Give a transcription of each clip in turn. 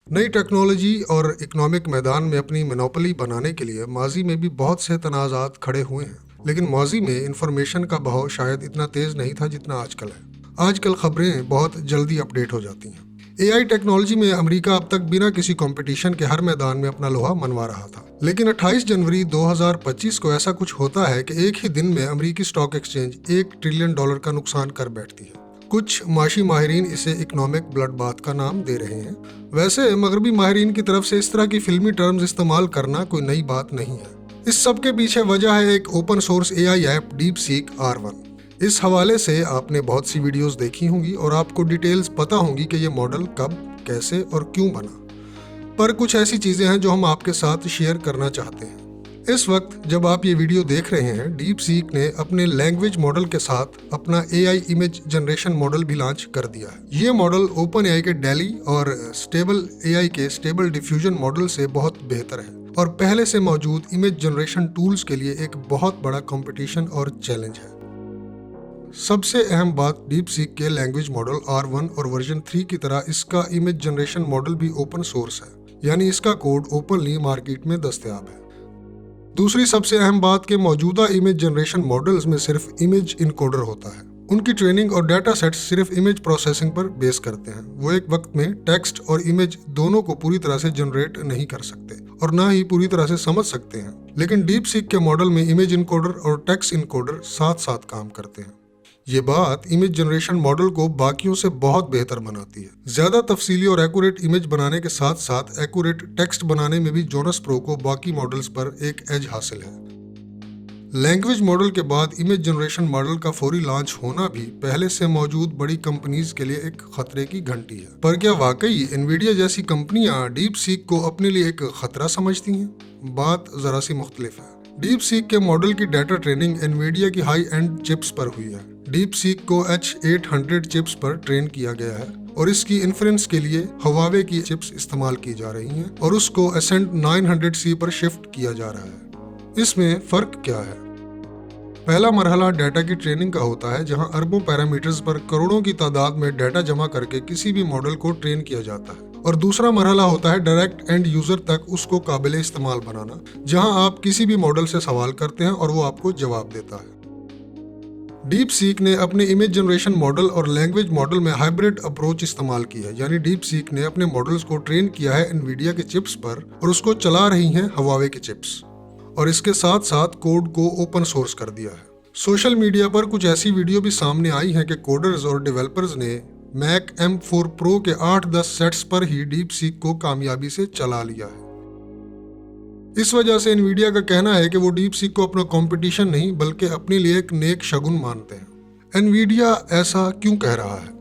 नई टेक्नोलॉजी और इकोनॉमिक मैदान में अपनी मोनोपोली बनाने के लिए माजी में भी बहुत से तनाज़ात खड़े हुए हैं, लेकिन माजी में इंफॉर्मेशन का बहाव शायद इतना तेज़ नहीं था जितना आजकल है। आजकल खबरें बहुत जल्दी अपडेट हो जाती हैं। एआई टेक्नोलॉजी में अमेरिका अब तक बिना किसी कंपटीशन के हर मैदान में अपना लोहा मनवा रहा था, लेकिन 28 जनवरी 2025 को ऐसा कुछ होता है कि एक ही दिन में अमेरिकी स्टॉक एक्सचेंज $1 ट्रिलियन का नुकसान कर बैठती है। कुछ माशी माहिरीन इसे इकोनॉमिक ब्लड बाथ का नाम दे रहे हैं। वैसे मगरबी माहिरीन की तरफ से इस तरह की फिल्मी टर्म्स इस्तेमाल करना कोई नई बात नहीं है। इस सब के पीछे वजह है एक open source AI app DeepSeek R1। इस हवाले से आपने बहुत सी वीडियोस देखी होंगी और आपको डिटेल्स पता होंगी कि ये मॉडल कब, कैसे और क्यों बना। पर कुछ ऐसी चीज़ें हैं जो हम आपके साथ शेयर करना चाहते हैं। इस वक्त जब आप ये वीडियो देख रहे हैं, DeepSeek ने अपने लैंग्वेज मॉडल के साथ अपना AI इमेज जनरेशन मॉडल भी लॉन्च कर दिया है। ये मॉडल OpenAI के DALL-E और स्टेबल AI के स्टेबल डिफ्यूजन मॉडल से बहुत बेहतर है और पहले से मौजूद इमेज जनरेशन टूल्स के लिए एक बहुत बड़ा कंपटीशन और चैलेंज है। सबसे अहम बात, DeepSeek के लैंग्वेज मॉडल R1 और वर्जन 3 की तरह इसका इमेज जनरेशन मॉडल भी ओपन सोर्स है, यानी इसका कोड ओपनली मार्केट में दस्तयाब है। दूसरी सबसे अहम बात कि मौजूदा इमेज जनरेशन मॉडल्स में सिर्फ इमेज इनकोडर होता है। उनकी ट्रेनिंग और डाटा सेट्स सिर्फ इमेज प्रोसेसिंग पर बेस करते हैं। वो एक वक्त में टेक्स्ट और इमेज दोनों को पूरी तरह से जनरेट नहीं कर सकते और ना ही पूरी तरह से समझ सकते हैं, लेकिन DeepSeek के मॉडल में इमेज इनकोडर और टेक्स्ट इनकोडर साथ साथ काम करते हैं। ये बात इमेज जनरेशन मॉडल को बाकियों से बहुत बेहतर बनाती है। ज्यादा तफसीली और एक्यूरेट इमेज बनाने के साथ साथ एक्यूरेट टेक्स्ट बनाने में भी जोनस प्रो को बाकी मॉडल्स पर एक एज हासिल है। लैंग्वेज मॉडल के बाद इमेज जनरेशन मॉडल का फौरी लॉन्च होना भी पहले से मौजूद बड़ी कंपनीज के लिए एक खतरे की घंटी है। पर क्या वाकई एनवीडिया जैसी कंपनियां DeepSeek को अपने लिए एक खतरा समझती हैं? बात जरा सी मुख्तलिफ है। DeepSeek के मॉडल की डाटा ट्रेनिंग एनवीडिया की हाई एंड चिप्स पर हुई है। DeepSeek को H800 चिप्स पर ट्रेन किया गया है और इसकी इन्फ्रेंस के लिए Huawei की चिप्स इस्तेमाल की जा रही हैं और उसको Ascent 900C पर शिफ्ट किया जा रहा है। इसमें फ़र्क क्या है? पहला मरहला डाटा की ट्रेनिंग का होता है, जहां अरबों पैरामीटर्स पर करोड़ों की तादाद में डाटा जमा करके किसी भी मॉडल को ट्रेन किया जाता है। और दूसरा मरहला होता है डायरेक्ट एंड यूजर तक उसको काबिल इस्तेमाल बनाना, जहां आप किसी भी मॉडल से सवाल करते हैं और वो आपको जवाब देता है। DeepSeek ने अपने इमेज जनरेशन मॉडल और लैंग्वेज मॉडल में हाइब्रिड अप्रोच इस्तेमाल की है, यानी DeepSeek ने अपने मॉडल्स को ट्रेन किया है एनवीडिया के चिप्स पर और उसको चला रही हैं Huawei के चिप्स, और इसके साथ साथ कोड को ओपन सोर्स कर दिया है। सोशल मीडिया पर कुछ ऐसी वीडियो भी सामने आई हैं कि कोडर्स और डेवलपर्स ने Mac M4 Pro के 8-10 सेट्स पर ही DeepSeek को कामयाबी से चला लिया है। इस वजह से एनवीडिया का कहना है कि वो DeepSeek को अपना कंपटीशन नहीं बल्कि अपने लिए एक नेक शगुन मानते हैं। एनवीडिया ऐसा क्यों कह रहा है?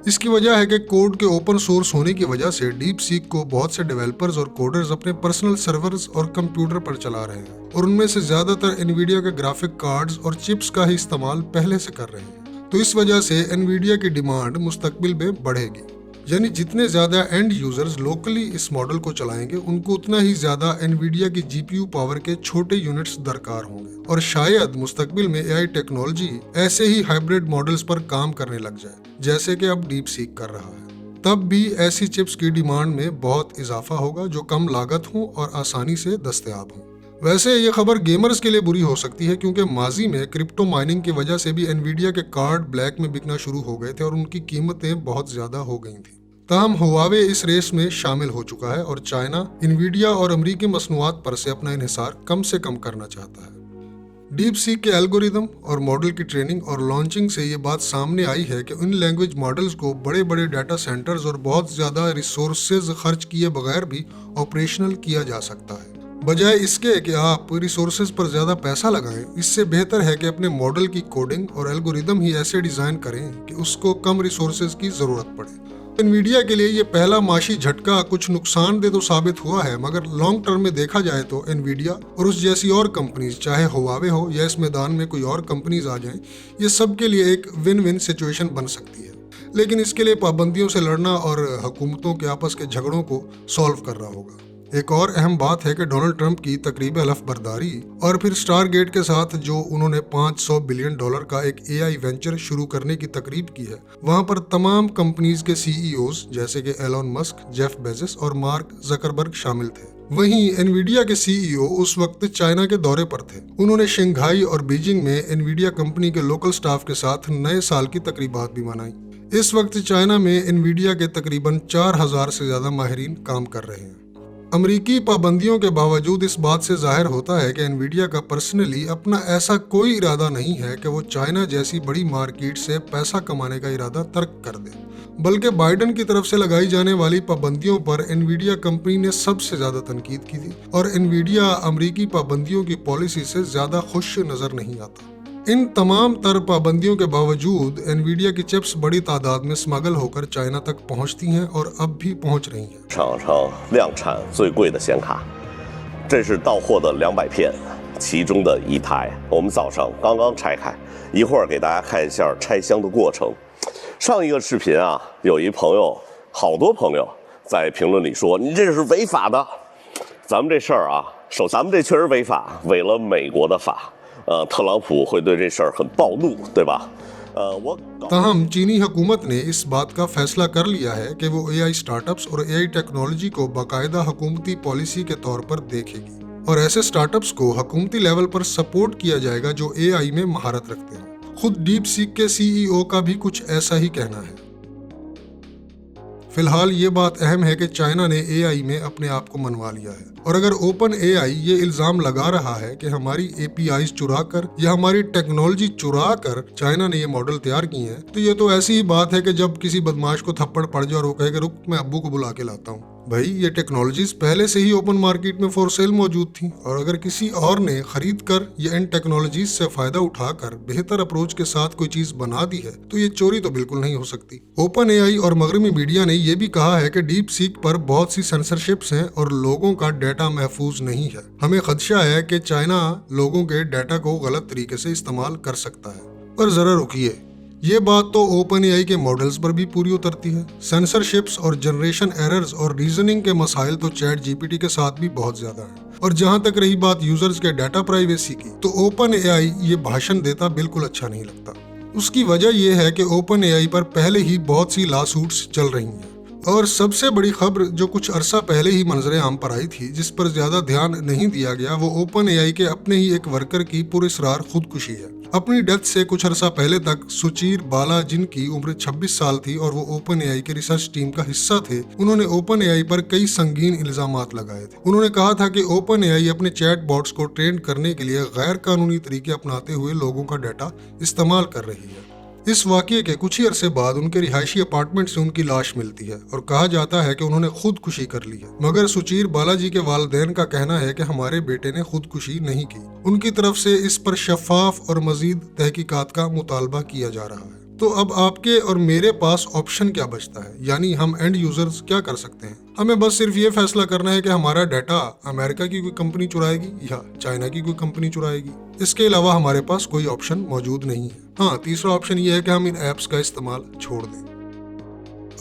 इसकी वजह है कि कोड के ओपन सोर्स होने की वजह से DeepSeek को बहुत से डेवलपर्स और कोडर्स अपने पर्सनल सर्वर्स और कंप्यूटर पर चला रहे हैं और उनमें से ज्यादातर एनवीडिया के ग्राफिक कार्ड्स और चिप्स का ही इस्तेमाल पहले से कर रहे हैं। तो इस वजह से एनवीडिया की डिमांड मुस्तकबिल में बढ़ेगी, यानी जितने ज्यादा एंड यूजर्स लोकली इस मॉडल को चलाएंगे उनको उतना ही ज्यादा एनवीडिया की GPU पावर के छोटे यूनिट्स दरकार होंगे और शायद मुस्तकबिल में AI टेक्नोलॉजी ऐसे ही हाइब्रिड मॉडल्स पर काम करने लग जाए जैसे कि अब DeepSeek कर रहा है। तब भी ऐसी चिप्स की डिमांड में बहुत इजाफा होगा जो कम लागत हो और आसानी से दस्तयाब हो। वैसे ये खबर गेमर्स के लिए बुरी हो सकती है, क्योंकि माजी में क्रिप्टो माइनिंग की वजह से भी एनवीडिया के कार्ड ब्लैक में बिकना शुरू हो गए थे और उनकी कीमतें बहुत ज्यादा हो गई थी। ताहम Huawei इस रेस में शामिल हो चुका है और चाइना एनवीडिया और अमरीकी मसनूआत पर से अपना इन्हिसार कम से कम करना चाहता है। DeepSeek के एल्गोरिदम और मॉडल की ट्रेनिंग और लॉन्चिंग से ये बात सामने आई है कि इन लैंग्वेज मॉडल्स को बड़े बड़े डाटा सेंटर्स और बहुत ज़्यादा रिसोर्सेज खर्च किए बगैर भी ऑपरेशनल किया जा सकता है। बजाय इसके कि आप रिसोर्सेज पर ज़्यादा पैसा लगाएं, इससे बेहतर है कि अपने मॉडल की कोडिंग और एल्गोरिदम ही ऐसे डिज़ाइन करें कि उसको कम रिसोर्सेज की ज़रूरत पड़े। एनवीडिया के लिए ये पहला माशी झटका कुछ नुकसानदेह तो साबित हुआ है, मगर लॉन्ग टर्म में देखा जाए तो एनवीडिया और उस जैसी और कंपनीज, चाहे Huawei हो या इस मैदान में कोई और कंपनीज आ जाएं, ये सब के लिए एक विन विन सिचुएशन बन सकती है। लेकिन इसके लिए पाबंदियों से लड़ना और हुकूमतों के आपस के झगड़ों को सॉल्व करना होगा। ایک اور اہم بات ہے کہ ڈونلڈ ٹرمپ کی تقریب حلف برداری اور پھر اسٹار گیٹ کے ساتھ جو انہوں نے $500 بلین کا ایک AI وینچر شروع کرنے کی تقریب کی ہے، وہاں پر تمام کمپنیز کے CEOs جیسے کہ ایلون مسک، جیف بیزس اور مارک زکربرگ شامل تھے۔ وہیں انویڈیا کے CEO اس وقت چائنا کے دورے پر تھے۔ انہوں نے شنگھائی اور بیجنگ میں انویڈیا کمپنی کے لوکل سٹاف کے ساتھ نئے سال کی تقریبات بھی منائی۔ اس وقت چائنا میں انویڈیا کے تقریباً 4000 سے زیادہ ماہرین کام کر رہے ہیں۔ امریکی پابندیوں کے باوجود اس بات سے ظاہر ہوتا ہے کہ انویڈیا کا پرسنلی اپنا ایسا کوئی ارادہ نہیں ہے کہ وہ چائنا جیسی بڑی مارکیٹ سے پیسہ کمانے کا ارادہ ترک کر دے، بلکہ بائیڈن کی طرف سے لگائی جانے والی پابندیوں پر انویڈیا کمپنی نے سب سے زیادہ تنقید کی تھی، اور انویڈیا امریکی پابندیوں کی پالیسی سے زیادہ خوش نظر نہیں آتا۔ ان تمام تر پابندیوں کے باوجود انویڈیا کی چپس بڑی تعداد میں اسمگل ہو کر چائنا تک پہنچتی ہیں اور اب بھی پہنچ رہی ہیں۔厂商量产最贵的显卡，这是到货的200片，其中的一台我们早上刚刚拆开，一会儿给大家看一下拆箱的过程。上一个视频啊，有一朋友，好多朋友在评论里说你这是违法的。咱们这事儿啊，咱们这确实违法，违了美国的法。特朗普会对这事儿很暴怒，对吧？تاہم چینی حکومت نے اس بات کا فیصلہ کر لیا ہے کہ وہ AI اسٹارٹ اپس اور AI ٹیکنالوجی کو باقاعدہ حکومتی پالیسی کے طور پر دیکھے گی، اور ایسے اسٹارٹ اپس کو حکومتی لیول پر سپورٹ کیا جائے گا جو AI میں مہارت رکھتے ہیں۔ خود ڈیپ سیک کے CEO کا بھی کچھ ایسا ہی کہنا ہے۔ فی الحال یہ بات اہم ہے کہ چائنا نے AI میں اپنے آپ کو منوا لیا ہے، اور اگر اوپن AI یہ الزام لگا رہا ہے کہ ہماری APIs چرا کر یا ہماری ٹیکنالوجی چرا کر چائنا نے یہ ماڈل تیار کی ہیں، تو یہ تو ایسی ہی بات ہے کہ جب کسی بدماش کو تھپڑ پڑ جائے اور وہ کہے کہ رک میں ابو کو بلا کے لاتا ہوں۔ بھائی یہ ٹیکنالوجیز پہلے سے ہی اوپن مارکیٹ میں فور سیل موجود تھیں، اور اگر کسی اور نے خرید کر یا ان ٹیکنالوجیز سے فائدہ اٹھا کر بہتر اپروچ کے ساتھ کوئی چیز بنا دی ہے تو یہ چوری تو بالکل نہیں ہو سکتی۔ اوپن AI اور مغربی میڈیا نے یہ بھی کہا ہے کہ ڈیپ سیک پر بہت سی سینسرشپس ہیں اور لوگوں کا ڈیٹا محفوظ نہیں ہے۔ ہمیں خدشہ ہے کہ چائنا لوگوں کے ڈیٹا کو غلط طریقے سے استعمال کر سکتا ہے۔ پر ذرا رکیے، یہ بات تو اوپن AI کے ماڈلز پر بھی پوری اترتی ہے۔ سینسرشپس اور جنریشن ایررز اور ریزننگ کے مسائل تو چیٹ GPT کے ساتھ بھی بہت زیادہ ہیں، اور جہاں تک رہی بات یوزرز کے ڈیٹا پرائیویسی کی، تو اوپن AI یہ بھاشن دیتا بالکل اچھا نہیں لگتا۔ اس کی وجہ یہ ہے کہ اوپن AI پر پہلے ہی بہت سی لا سوٹس چل رہی ہیں، اور سب سے بڑی خبر جو کچھ عرصہ پہلے ہی منظر عام پر آئی تھی، جس پر زیادہ دھیان نہیں دیا گیا، وہ اوپن AI کے اپنے ہی ایک ورکر کی پراسرار خودکشی ہے۔ اپنی ڈیتھ سے کچھ عرصہ پہلے تک سچیر بالا، جن کی عمر 26 سال تھی اور وہ اوپن AI کے ریسرچ ٹیم کا حصہ تھے، انہوں نے اوپن AI پر کئی سنگین الزامات لگائے تھے۔ انہوں نے کہا تھا کہ اوپن AI اپنے چیٹ باٹس کو ٹرین کرنے کے لیے غیر قانونی طریقے اپناتے ہوئے لوگوں کا ڈیٹا استعمال کر رہی ہے۔ اس واقعے کے کچھ ہی عرصے بعد ان کے رہائشی اپارٹمنٹ سے ان کی لاش ملتی ہے، اور کہا جاتا ہے کہ انہوں نے خودکشی کر لی ہے، مگر سچیر بالا جی کے والدین کا کہنا ہے کہ ہمارے بیٹے نے خودکشی نہیں کی۔ ان کی طرف سے اس پر شفاف اور مزید تحقیقات کا مطالبہ کیا جا رہا ہے۔ تو اب آپ کے اور میرے پاس آپشن کیا بچتا ہے؟ یعنی ہم اینڈ یوزرز کیا کر سکتے ہیں؟ ہمیں بس صرف یہ فیصلہ کرنا ہے کہ ہمارا ڈیٹا امریکہ کی کوئی کمپنی چرائے گی یا چائنا کی کوئی کمپنی چرائے گی۔ اس کے علاوہ ہمارے پاس کوئی آپشن موجود نہیں ہے۔ ہاں، تیسرا آپشن یہ ہے کہ ہم ان ایپس کا استعمال چھوڑ دیں۔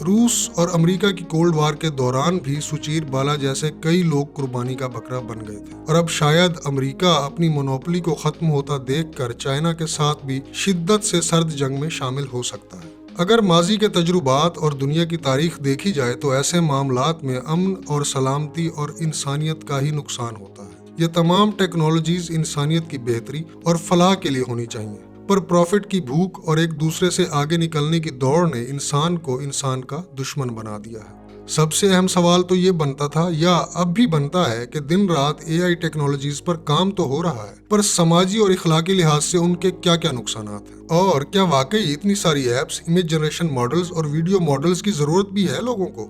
روس اور امریکہ کی کولڈ وار کے دوران بھی سچیر بالا جیسے کئی لوگ قربانی کا بکرا بن گئے تھے، اور اب شاید امریکہ اپنی مونوپلی کو ختم ہوتا دیکھ کر چائنا کے ساتھ بھی شدت سے سرد جنگ میں شامل ہو سکتا ہے۔ اگر ماضی کے تجربات اور دنیا کی تاریخ دیکھی جائے تو ایسے معاملات میں امن اور سلامتی اور انسانیت کا ہی نقصان ہوتا ہے۔ یہ تمام ٹیکنالوجیز انسانیت کی بہتری اور فلاح کے لیے ہونی چاہیے، پر پروفٹ کی بھوک اور ایک دوسرے سے آگے نکلنے کی دوڑ نے انسان کو انسان کا دشمن بنا دیا ہے۔ سب سے اہم سوال تو یہ بنتا تھا، یا اب بھی بنتا ہے، کہ دن رات AI ٹیکنالوجیز پر کام تو ہو رہا ہے، پر سماجی اور اخلاقی لحاظ سے ان کے کیا کیا نقصانات ہیں، اور کیا واقعی اتنی ساری ایپس، امیج جنریشن ماڈلز اور ویڈیو ماڈلز کی ضرورت بھی ہے لوگوں کو؟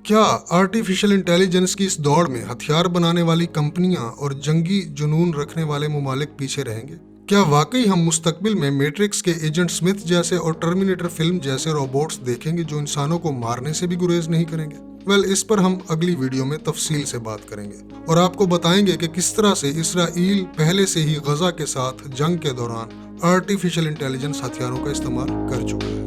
کیا آرٹیفیشل انٹیلیجنس کی اس دوڑ میں ہتھیار بنانے والی کمپنیاں اور جنگی جنون رکھنے والے ممالک پیچھے رہیں گے؟ کیا واقعی ہم مستقبل میں میٹرکس کے ایجنٹ سمتھ جیسے اور ٹرمینیٹر فلم جیسے روبوٹس دیکھیں گے جو انسانوں کو مارنے سے بھی گریز نہیں کریں گے؟ اس پر ہم اگلی ویڈیو میں تفصیل سے بات کریں گے، اور آپ کو بتائیں گے کہ کس طرح سے اسرائیل پہلے سے ہی غزہ کے ساتھ جنگ کے دوران آرٹیفیشل انٹیلیجنس ہتھیاروں کا استعمال کر چکا ہے۔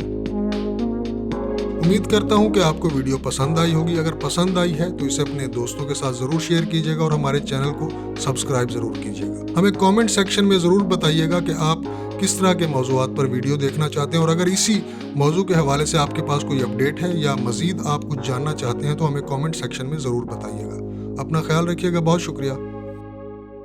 उम्मीद करता हूं कि आपको वीडियो पसंद आई होगी। अगर पसंद आई है तो इसे अपने दोस्तों के साथ ज़रूर शेयर कीजिएगा और हमारे चैनल को सब्सक्राइब ज़रूर कीजिएगा। हमें कमेंट सेक्शन में ज़रूर बताइएगा कि आप किस तरह के मौज़ूआत पर वीडियो देखना चाहते हैं, और अगर इसी मौजू के हवाले से आपके पास कोई अपडेट है या मज़ीद आप कुछ जानना चाहते हैं तो हमें कमेंट सेक्शन में ज़रूर बताइएगा। अपना ख्याल रखिएगा। बहुत शुक्रिया।